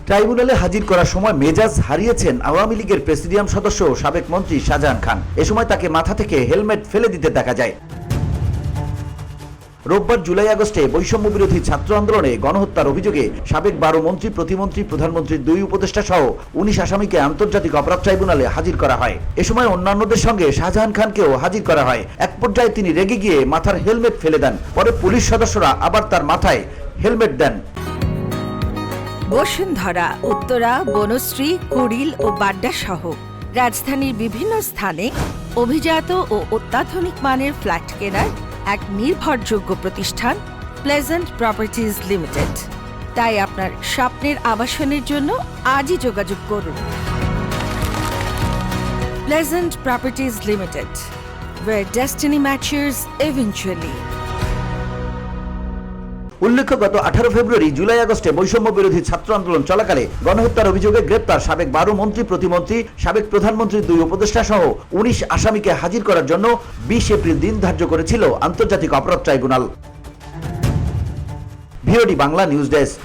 ট্রাইব্যুনালে হাজির করার সময় মেজাজ হারিয়েছেন আওয়ামী লীগের প্রেসিডিয়াম সদস্য সাবেক মন্ত্রী শাহজাহান খান। এ সময় তাকে মাথা থেকে হেলমেট ফেলে দিতে দেখা যায়। রোববার জুলাই আগস্টে বৈষম্য বিরোধী ছাত্র আন্দোলনে গণহত্যার অভিযোগে সাবেক 12 মন্ত্রী, প্রতিমন্ত্রী, প্রধানমন্ত্রীর 2 উপদেষ্টা সহ 19 আসামিকে আন্তর্জাতিক অপরাধ ট্রাইব্যুনালে হাজির করা হয়। এ সময় অন্যান্যদের সঙ্গে শাহজাহান খানকেও হাজির করা হয়। এক পর্যায়ে তিনি রেগে গিয়ে মাথার হেলমেট ফেলে দেন। পরে পুলিশ সদস্যরা আবার তার মাথায় হেলমেট দেন। বসুন্ধরা, উত্তরা, বনশ্রী, কুড়িল ও বাড্ডা সহ রাজধানীর বিভিন্ন স্থানে অভিজাত ও অত্যাধুনিক মানের ফ্ল্যাট কেনার এক নির্ভরযোগ্য প্রতিষ্ঠান প্লেজেন্ট প্রপার্টিজ লিমিটেড। তাই আপনার স্বপ্নের আবাসনের জন্য আজই যোগাযোগ করুন। Pleasant properties limited, where destiny matches eventually. উল্লেখ্য, গত 18 ফেব্রুয়ারি জুলাই আগস্টে বৈষম্য বিরোধী ছাত্র আন্দোলন চলাকালে গণহত্যার অভিযোগে গ্রেপ্তার সাবেক 12 মন্ত্রী, প্রতিমন্ত্রী, সাবেক প্রধানমন্ত্রীর 2 উপদেষ্টা সহ 19 আসামিকে হাজির করার জন্য 20 এপ্রিল দিন ধার্য করেছিল আন্তর্জাতিক অপরাধ tribunal. VOD Bangla news desk.